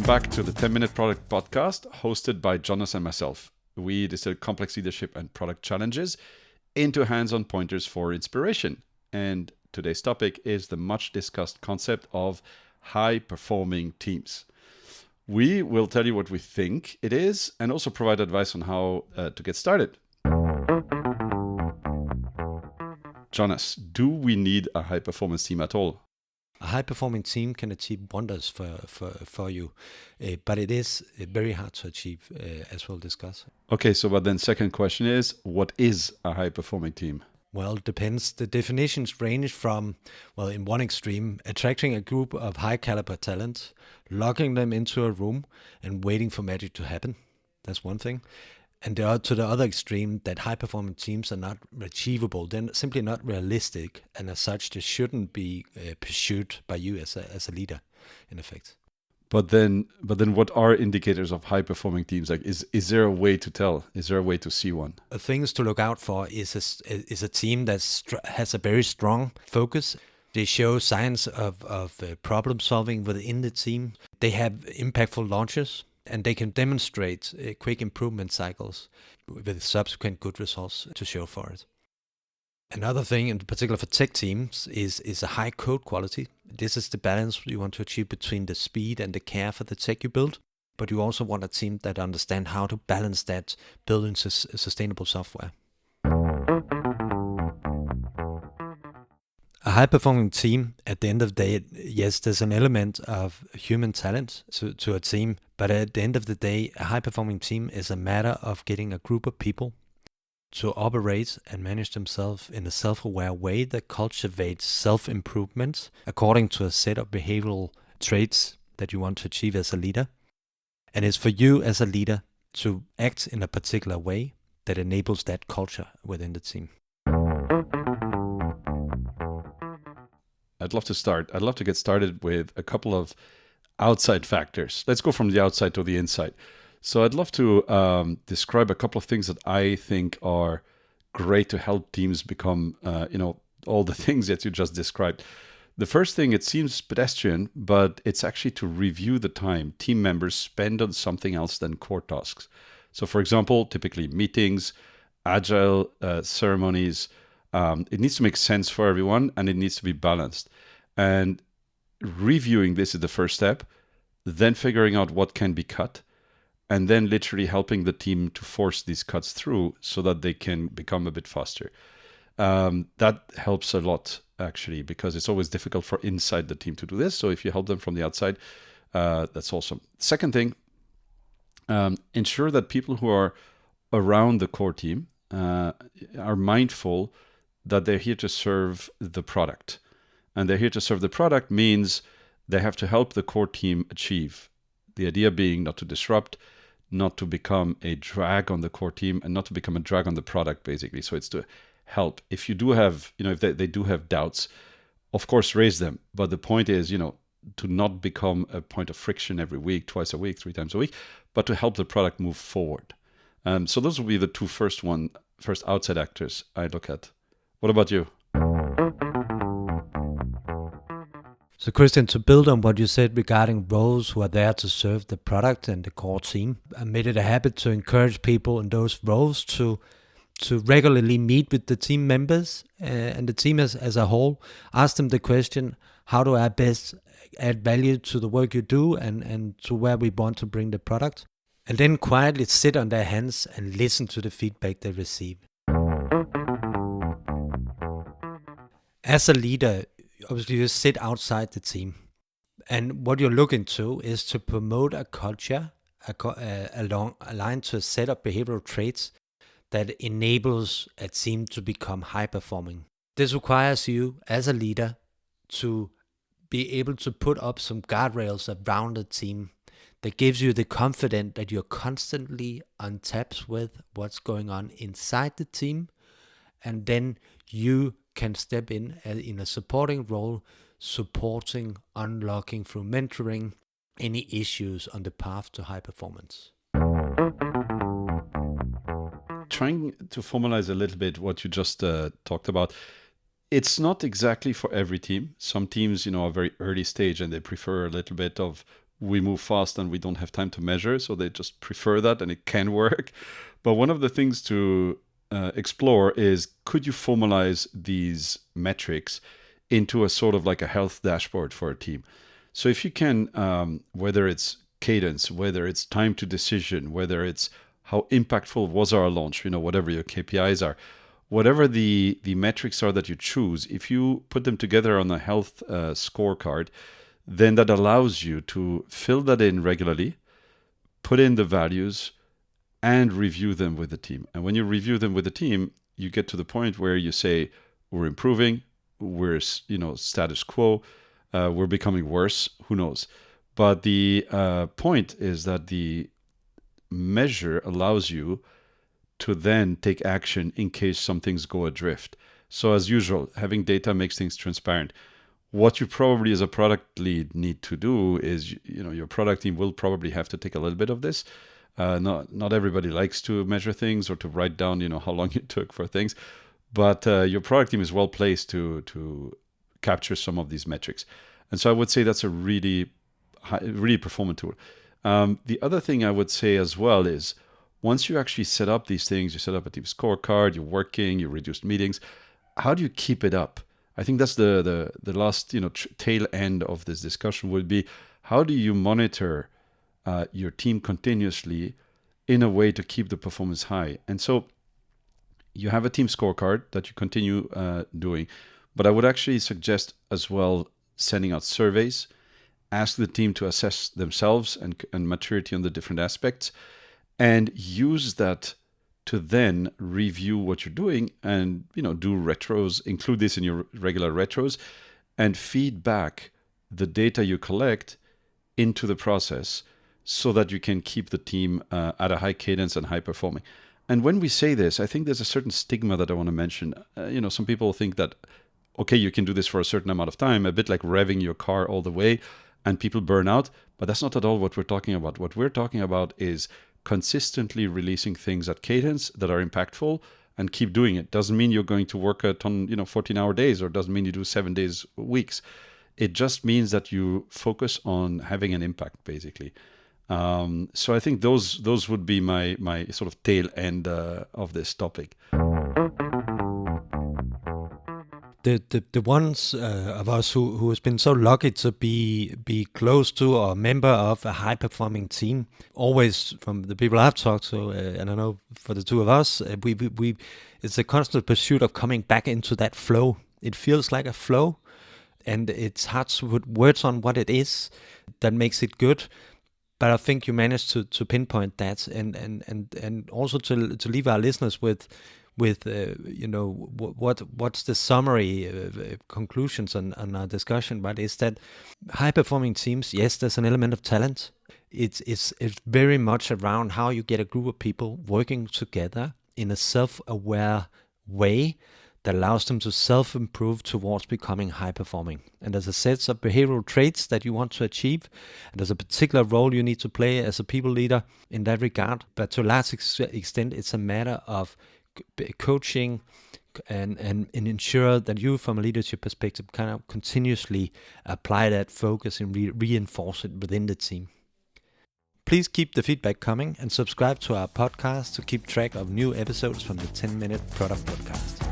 Welcome back to the 10-Minute Product Podcast, hosted by Jonas and myself. We distill complex leadership and product challenges into hands-on pointers for inspiration. And today's topic is the much-discussed concept of high-performing teams. We will tell you what we think it is and also provide advice on how to get started. Jonas, do we need a high-performance team at all? A high-performing team can achieve wonders for you, but it is very hard to achieve, as we'll discuss. Okay, but then second question is, what is a high-performing team? Well, it depends. The definitions range from, in one extreme, attracting a group of high-caliber talent, locking them into a room and waiting for magic to happen. That's one thing. And to the other extreme, that high-performing teams are not achievable. They're simply not realistic, and as such, they shouldn't be pursued by you as a leader, in effect. But then, what are indicators of high-performing teams? Like, is there a way to tell? Is there a way to see one? Things to look out for is a team that has a very strong focus. They show signs of problem solving within the team. They have impactful launches. And they can demonstrate quick improvement cycles with subsequent good results to show for it. Another thing, in particular for tech teams, is a high code quality. This is the balance you want to achieve between the speed and the care for the tech you build. But you also want a team that understand how to balance that building sustainable software. A high-performing team, at the end of the day, yes, there's an element of human talent to a team, but at the end of the day, a high-performing team is a matter of getting a group of people to operate and manage themselves in a self-aware way that cultivates self-improvement according to a set of behavioral traits that you want to achieve as a leader. And it's for you as a leader to act in a particular way that enables that culture within the team. I'd love to get started with a couple of outside factors. Let's go from the outside to the inside. So I'd love to describe a couple of things that I think are great to help teams become, all the things that you just described. The first thing, it seems pedestrian, but it's actually to review the time team members spend on something else than core tasks. So for example, typically meetings, agile ceremonies, it needs to make sense for everyone and it needs to be balanced. And reviewing this is the first step, then figuring out what can be cut, and then literally helping the team to force these cuts through so that they can become a bit faster. That helps a lot, actually, because it's always difficult for inside the team to do this. So if you help them from the outside, that's awesome. Second thing, ensure that people who are around the core team are mindful that they're here to serve the product. And they're here to serve the product means they have to help the core team achieve. The idea being not to disrupt, not to become a drag on the core team, and not to become a drag on the product, basically. So it's to help. If you do have, if they do have doubts, of course, raise them. But the point is, to not become a point of friction every week, twice a week, 3 times a week, but to help the product move forward. So those will be the two first outside actors I look at. What about you? So Christian, to build on what you said regarding roles who are there to serve the product and the core team, I made it a habit to encourage people in those roles to regularly meet with the team members and the team as a whole, ask them the question, how do I best add value to the work you do and to where we want to bring the product? And then quietly sit on their hands and listen to the feedback they receive. As a leader, obviously you sit outside the team. And what you're looking to is to promote a culture aligned to a set of behavioral traits that enables a team to become high performing. This requires you as a leader to be able to put up some guardrails around the team that gives you the confidence that you're constantly on taps with what's going on inside the team, and then you can step in a supporting role, supporting, unlocking through mentoring any issues on the path to high performance. Trying to formalize a little bit what you just talked about, it's not exactly for every team. Some teams, are very early stage and they prefer a little bit of we move fast and we don't have time to measure, so they just prefer that, and it can work. But one of the things to explore is, could you formalize these metrics into a sort of like a health dashboard for a team? So if you can, whether it's cadence, whether it's time to decision, whether it's how impactful was our launch, whatever your KPIs are, whatever the metrics are that you choose, if you put them together on a health scorecard, then that allows you to fill that in regularly, put in the values, and review them with the team. And when you review them with the team, you get to the point where you say, we're improving, we're status quo, we're becoming worse, who knows. But the point is that the measure allows you to then take action in case some things go adrift. So as usual, having data makes things transparent. What you probably as a product lead need to do is, your product team will probably have to take a little bit of this. Not everybody likes to measure things or to write down, how long it took for things, but your product team is well placed to capture some of these metrics. And so I would say that's a really performant tool. The other thing I would say as well is, once you actually set up these things, you set up a team scorecard, you're working, you reduced meetings, how do you keep it up? I think that's the last tail end of this discussion would be, how do you monitor your team continuously in a way to keep the performance high? And so you have a team scorecard that you continue doing, but I would actually suggest as well sending out surveys, ask the team to assess themselves and maturity on the different aspects, and use that to then review what you're doing and do retros, include this in your regular retros, and feed back the data you collect into the process so that you can keep the team at a high cadence and high performing. And when we say this, I think there's a certain stigma that I want to mention. Some people think that, okay, you can do this for a certain amount of time, a bit like revving your car all the way, and people burn out. But that's not at all what we're talking about. What we're talking about is consistently releasing things at cadence that are impactful and keep doing it. Doesn't mean you're going to work a ton, 14-hour days, or doesn't mean you do 7 days weeks. It just means that you focus on having an impact, basically. So I think those would be my sort of tail end of this topic. The ones of us who has been so lucky to be close to or a member of a high performing team, always from the people I've talked to, and I know for the two of us, we it's a constant pursuit of coming back into that flow. It feels like a flow, and it's hard to put words on what it is that makes it good. But I think you managed to pinpoint that, and also to leave our listeners with what's the summary conclusions on our discussion, right? Is that high performing teams, yes, there's an element of talent. It's very much around how you get a group of people working together in a self-aware way that allows them to self-improve towards becoming high-performing. And there's a set of behavioral traits that you want to achieve, and there's a particular role you need to play as a people leader in that regard. But to a large extent, it's a matter of coaching and ensure that you, from a leadership perspective, kind of continuously apply that focus and reinforce it within the team. Please keep the feedback coming and subscribe to our podcast to keep track of new episodes from the 10-Minute Product Podcast.